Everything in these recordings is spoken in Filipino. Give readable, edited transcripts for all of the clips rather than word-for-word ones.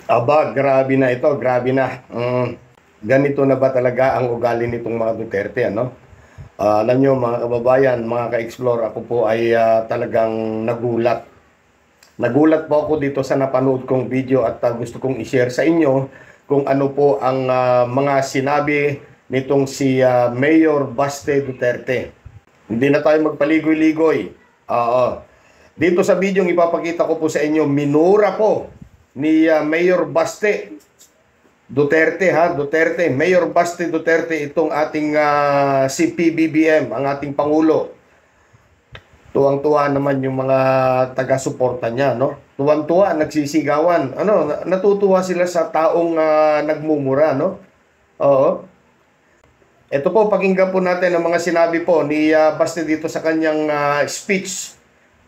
Aba, grabe na ito, grabe na. Ganito na ba talaga ang ugali nitong mga Duterte, ano? Alam nyo mga kababayan, mga ka-explore, ako po ay talagang nagulat. Nagulat po ako dito sa napanood kong video at gusto kong i-share sa inyo kung ano po ang mga sinabi nitong si Mayor Baste Duterte. Hindi na tayo magpaligoy-ligoy. Dito sa video ipapakita ko po sa inyo, minura po ni Mayor Baste Duterte, Mayor Baste Duterte, itong ating si PBBM, ang ating Pangulo. Tuwang-tuwa naman yung mga taga-suporta niya, no? Tuwang-tuwa, nagsisigawan. Natutuwa sila sa taong nagmumura, no? Oo. Ito po, pakinggan po natin ang mga sinabi po ni Baste dito sa kanyang speech.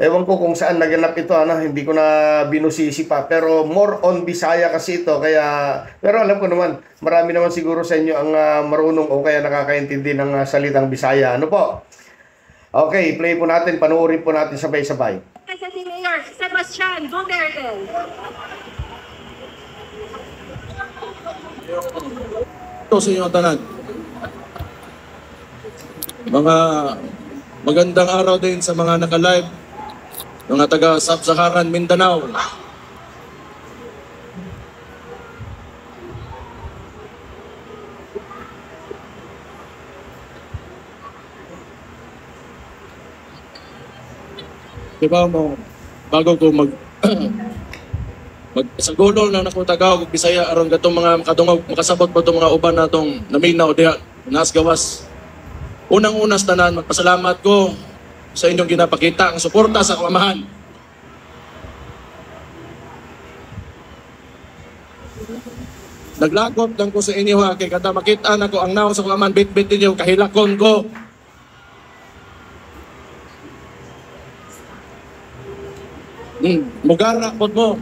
Ewan ko kung saan naganap ito, hindi ko na binusisi pa. Pero more on Bisaya kasi ito. Pero alam ko naman, marami naman siguro sa inyo ang marunong o kaya nakakaintindi ng salitang Bisaya. Ano po? Okay, play po natin, panoorin po natin sabay-sabay. Kasi si Mayor Sebastian Duterte. Ito sa inyo tanan. Mga magandang araw din sa mga naka-live, mga taga Sub-Saharan Mindanao. Diba mo, bago ko magsagulol na nako Tagaw ug Bisaya aron gatong mga makadungog makasabot pa tong mga uban natong naminaw diha nas gawas. Unang-unas tanan magpasalamat ko sa inyong ginapakita ang suporta sa kamahan. Naglakot lang ko sa inyo ha, kay kada makita na ko ang naong sa kamahan, bit-bit ninyo, kahilakon ko. Mugara po mo.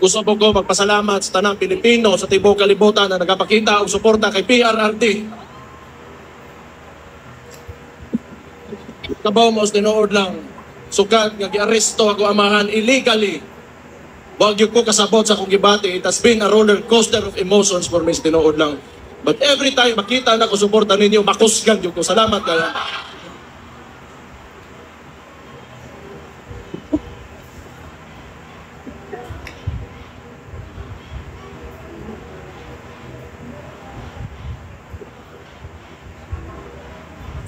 Gusto po ko magpasalamat sa tanang Pilipino sa tibok kalibutan na nagapakita og suporta kay PRRD. Kabaw mo tinuod lang, sukat nga giaresto ako amahan illegally. Wag yung ko kasabot sa kong gibati. It has been a roller coaster of emotions for me tinuod lang. But every time makita na ko suporta ninyo, makusgan yung ko. Salamat kayo.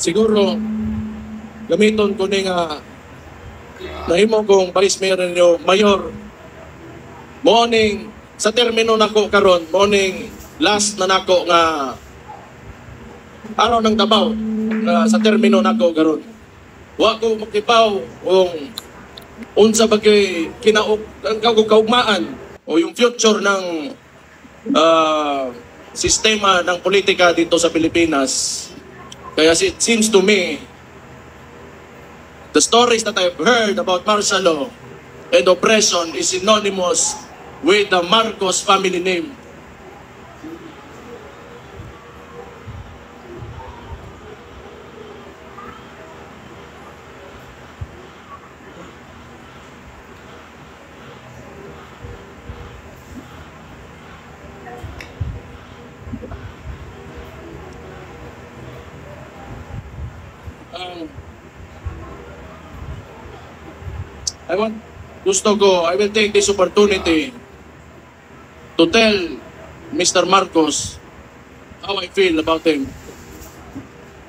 Siguro, gamiton ko ni nga nahimo kong vice mayor ninyo, mayor, morning, sa termino nako karon, morning, last na nako nga araw ng Davao, sa termino nako karon. Wa ko makipaw unsa bagay kaugmaan o yung future ng sistema ng politika dito sa Pilipinas. Kaya it seems to me, the stories that I've heard about martial law and oppression is synonymous with the Marcos family name. I will take this opportunity to tell Mr. Marcos how I feel about him.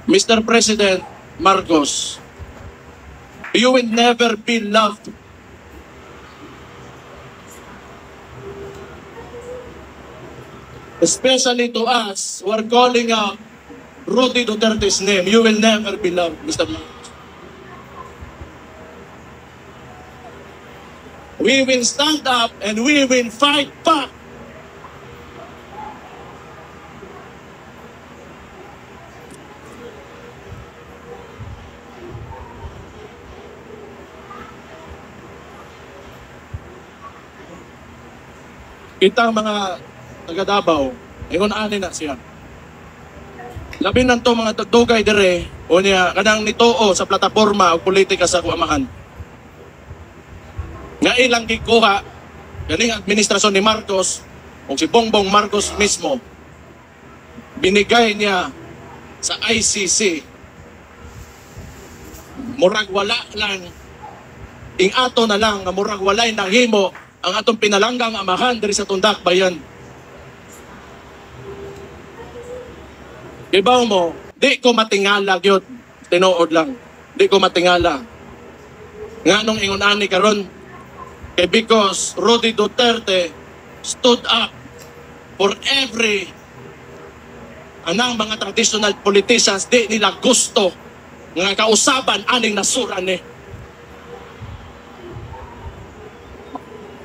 Mr. President Marcos, you will never be loved. Especially to us who are calling out Rudy Duterte's name, you will never be loved, Mr. Marcos. We will stand up and we will fight back. Kita mga taga Davao, ingon ani na siya. Labi nanto mga tugay dire o niya kanang nitoo sa plataporma o politika sa kuamahan. Nga nga ilang gikuha ganing administrasyon ni Marcos o si Bongbong Marcos mismo, binigay niya sa ICC. Murag wala lang, ing ato na lang, nga murag walay nahimo ang atong pinalanggang amahan diri sa Tundak Bayan. Ibaw mo, di ko matingala gyud, tinuod lang. Di ko matingala. Nga nung ingon ani karon, because Rudy Duterte stood up for every anang mga traditional politicians, di nila gusto nga kausaban aning nasura ni.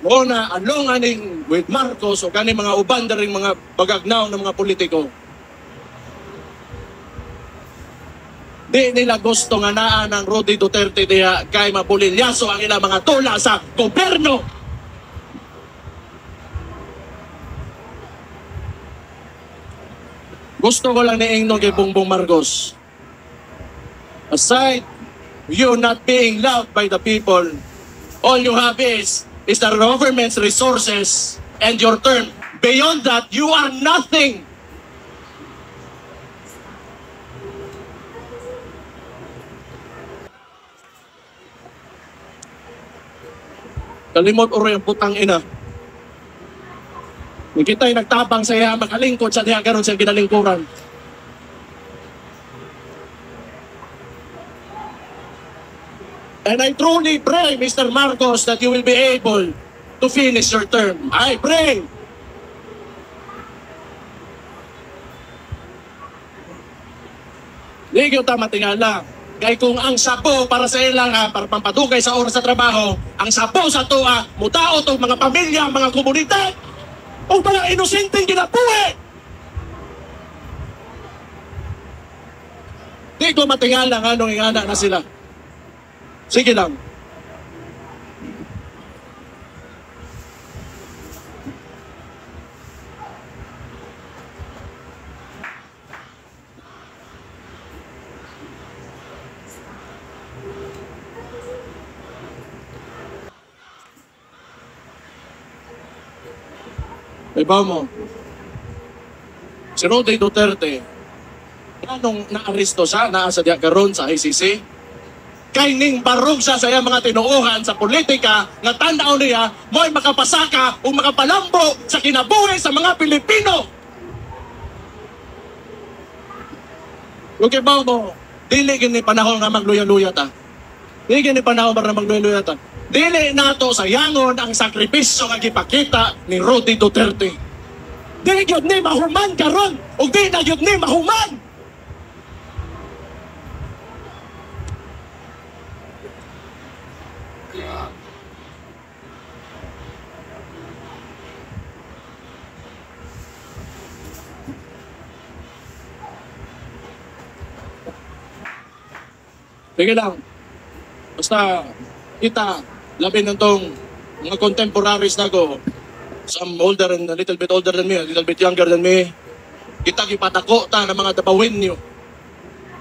Muna, along aning with Marcos o kaning mga uban daring mga bagagnaw ng mga politiko. Di nila gusto nga naa ng Rudy Duterte diha kay mapulilyaso ang ilang mga tula sa gobyerno. Gusto ko lang niingnon kay Bongbong Marcos. Aside you not being loved by the people, all you have is the government's resources and your term. Beyond that, you are nothing. Kalimot oro yung putang ina. Nung kita'y nagtabang sa iya, makalingkod sa diha karon sa ginalingkuran. And I truly pray, Mr. Marcos, that you will be able to finish your term. I pray. Di ko ta matingala. Kaya kung ang sapo para sa ilang para pampadugay sa oras sa trabaho, ang sapo sa tuwa, mutao itong mga pamilya, mga komunidad, o mga inosenteng ginabuhi. Di ko matingala nga nung ingana na sila. Sige lang. Iba mo, si Rudy Duterte, anong naaresto siya, naasa diya karon sa ICC, kay ning barog siya sa iyang mga tinuuhan sa politika, nga tanaw niya, mo'y makapasaka o makapalambo sa kinabuhi sa mga Pilipino. Okay ba mo, dili gini panahon nga magluya-luya ta. Dili gini panahon para magluya-luya ta. Dili nato sayangon ang sakripisyo nga gipakita ni Rudy Duterte. Dili gyud ni mahuman karon ug di na gyud ni mahuman. Sige lang. Basta kita labi ng tong mga contemporaries na ko, some older and a little bit older than me, a little bit younger than me, kita gipatako ta ng mga dabawenyo.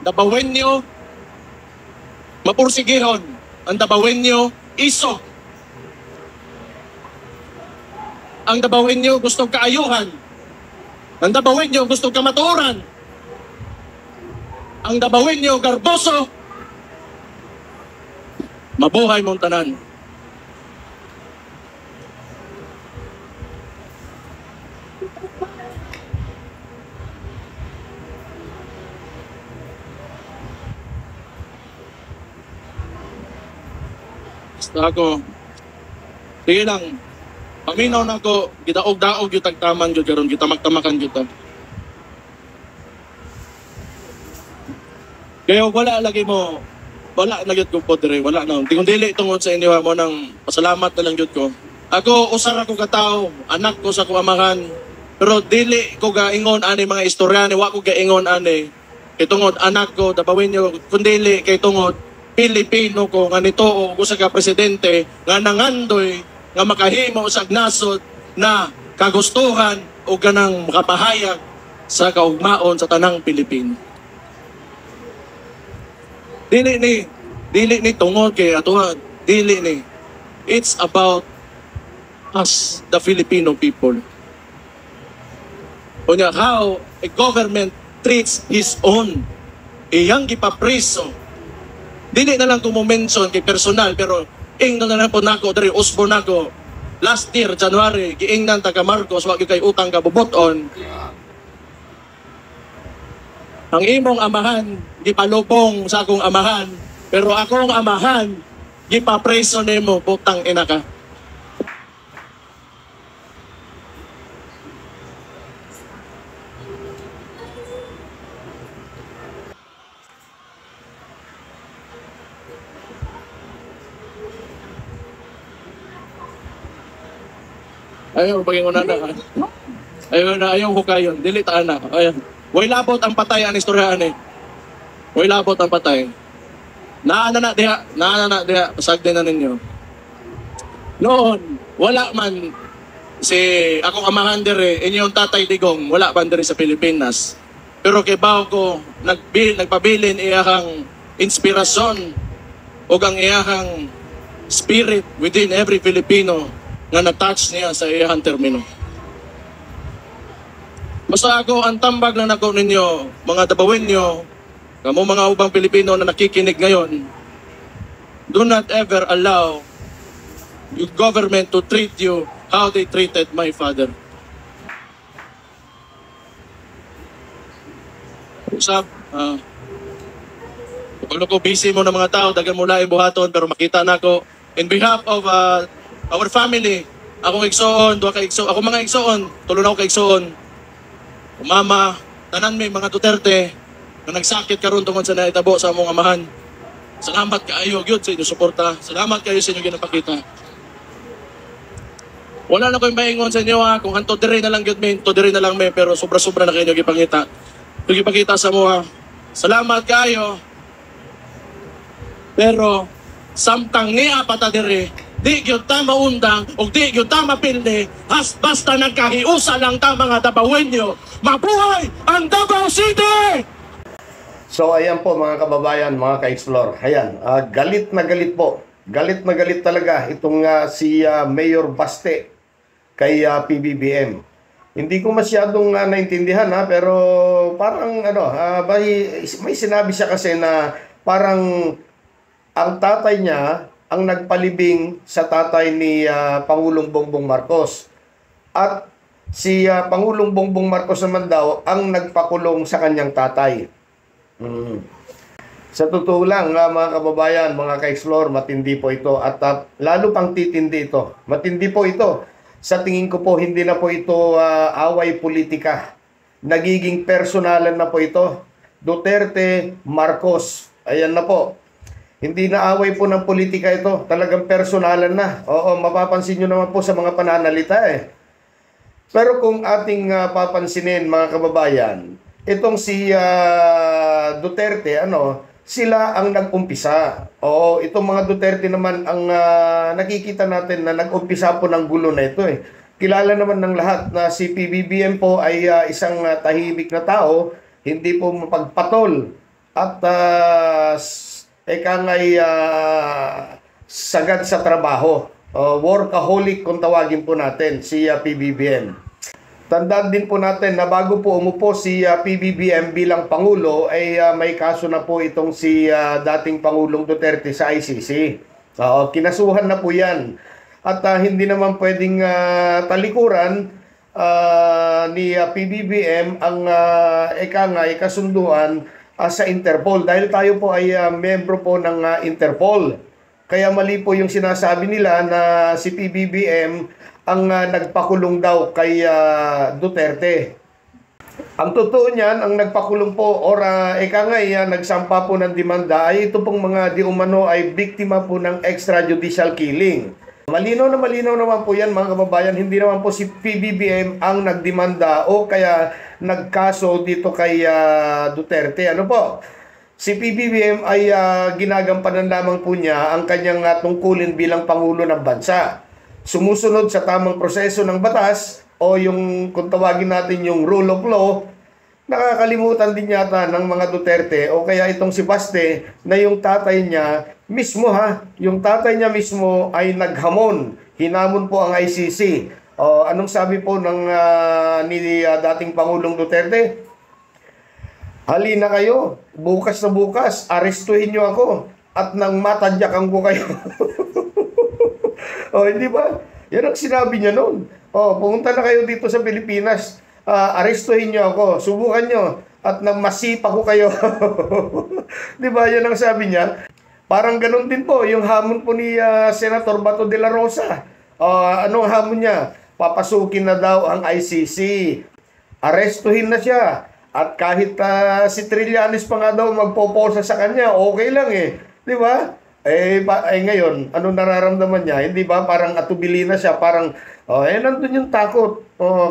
Dabawenyo, mapursigihon. Ang dabawenyo, iso. Ang dabawenyo, gustong kaayuhan. Ang dabawenyo, gustong kamaturan. Ang dabawenyo, garboso. Mabuhay mong tanan. Basta ako, sige lang, paminaw na ako, gidaog-daog yung tagtaman yun karon, kita magtamakan kita. Kaya wala lagi mo, wala na gyud ko po dire, wala na. Di kung dili tungod sa inyo mo nang pasalamat na lang gyud ko. Ako usar ako ka tao, anak ko sa kuamahan. Pero dili ko gaingon ani mga istorya ni wa ko gaingon ani. Itungod anak ko dabawin niyo kun dili kay tungod Pilipino ko nga nituo ko sa ka presidente nga nangandoy nga makahimo sa nasod na kagustuhan o ganang makapahayag sa kaugmaon sa tanang Pilipino. Dili ni tungod kay atuha, dili It's about us, the Filipino people. Kunya, how a government treats his own. Iyang gipapriso. Dili na lang mention kay personal, pero ing na lang po nako, dari Osborne nako, last year, January, giingnan taga Marcos, wag kay utang kabubuton. Ang imong amahan, gipalubong sa akong amahan, pero akong amahan, gipapreso nimo, putang ina ka. Ayaw, pagingunan na. Ayaw hukayon. Dili taan na. Ayaw. Way labot ang patay ang istoryahan eh. Way labot ang patay. Naana na diha. Pasagdi na ninyo. Noon, wala man si akong amahan dire, inyong tatay Digong, wala man dire sa Pilipinas. Pero kibaw ko, nagpabilin iyahang inspirasyon o ang iyahang spirit within every Filipino nga na-touch niya sa iyahang termino. Basta ako, ang tambag na nako ninyo, mga dabawin nyo, kamo mga ubang Pilipino na nakikinig ngayon, do not ever allow your government to treat you how they treated my father. Usap, kung ko busy mo ng mga tao, dagan mo lang buhaton, pero makita na ko, in behalf of our family, akong igsoon, ako mga igsoon, tulo na ako ka igsoon, mama, tanan may mga Duterte, na nagsakit karon tungod sa naitabo sa among amahan. Salamat kaayo, gyud sa inyong suporta. Salamat kayo sa inyong ginapakita. Wala na ko yung maingon sa inyo kung hanto dire na lang gyud men, to dire na lang men, pero sobra-sobra na kayo gipangita. Gipakita sa mo Salamat kayo. Pero samtang niya pata dire, di gyud ta maundang o di gyud ta mapilde, basta nagkahiusa lang ta mga Dabawenyo. Mabuhay ang Davao City! So ayan po mga kababayan, mga ka-explore. Ayan, galit na galit po. Galit na galit talaga itong si Mayor Baste kay PBBM. Hindi ko masyadong naintindihan pero parang may sinabi siya kasi na parang ang tatay niya ang nagpalibing sa tatay ni Pangulong Bongbong Marcos. At si Pangulong Bongbong Marcos naman daw ang nagpakulong sa kanyang tatay. Sa totoo lang mga kababayan, mga ka-explore, matindi po ito. At lalo pang titindi ito. Matindi po ito. Sa tingin ko po, hindi na po ito away politika. Nagiging personalan na po ito. Duterte, Marcos. Ayan na po. Hindi na away po ng politika ito. Talagang personalan na. Oo, mapapansin nyo naman po sa mga pananalita Pero kung ating papansinin mga kababayan, itong si Duterte, sila ang nag-umpisa. Oo, itong mga Duterte naman ang nakikita natin na nag-umpisa po ng gulo na ito Kilala naman ng lahat na si PBBM po ay isang tahimik na tao, hindi po mapagpatol at sagad sa trabaho. Workaholic kung tawagin po natin si PBBM. Tandaan din po natin na bago po umupo si PBBM bilang Pangulo ay may kaso na po itong si dating Pangulong Duterte sa ICC. Kinasuhan na po yan. At hindi naman pwedeng talikuran ni PBBM ang kasunduan sa Interpol. Dahil tayo po ay membro po ng Interpol. Kaya mali po yung sinasabi nila na si PBBM ang nagpakulong daw kay Duterte. Ang totoo niyan, ang nagpakulong po or nagsampa po ng demanda ay ito pong mga di umano ay biktima po ng extrajudicial killing. Malinaw naman po yan mga kababayan, hindi naman po si PBBM ang nagdemanda o kaya nagkaso dito kay Duterte. Ano po? Si PBBM ay ginagampanan lamang po niya ang kanyang tungkulin bilang Pangulo ng Bansa. Sumusunod sa tamang proseso ng batas o yung kung tawagin natin yung rule of law, nakakalimutan din yata ng mga Duterte o kaya itong si Baste na yung tatay niya mismo yung tatay niya mismo ay naghamon, hinamon po ang ICC. Anong sabi po ng ni dating Pangulong Duterte? Halina kayo, bukas na bukas, arestuhin niyo ako at nang matadyakan ko kayo. Hindi ba? Yan ang sinabi niya noon. Pumunta na kayo dito sa Pilipinas. Arestuhin niyo ako, subukan niyo, at nang masipa ko kayo. Di ba? Yan ang sabi niya. Parang ganun din po, yung hamon po ni Senator Bato de la Rosa. Anong hamon niya? Papasukin na daw ang ICC. Arestuhin na siya. At kahit si Trillanes pa nga daw magpoposa sa kanya, okay lang eh. Di ba? Ngayon, anong nararamdaman niya? Hindi ba? Parang atubili na siya. Parang, nandun yung takot.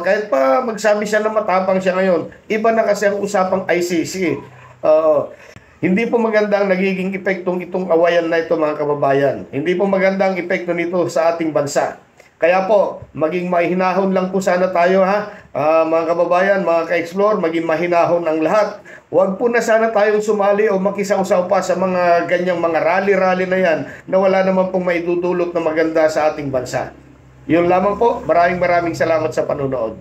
Kahit pa magsabi siya na matapang siya ngayon. Iba na kasi ang usapang ICC. Hindi po maganda ang nagiging epektong itong awayan na ito, mga kababayan. Hindi po maganda ang epekto nito sa ating bansa. Kaya po, maging mahinahon lang po sana tayo mga kababayan, mga ka-explore, maging mahinahon ang lahat. Huwag po na sana tayong sumali o makisawsaw pa sa mga ganyang mga rally-rally na yan na wala naman pong maidudulot na maganda sa ating bansa. Yun lamang po. Maraming salamat sa panonood.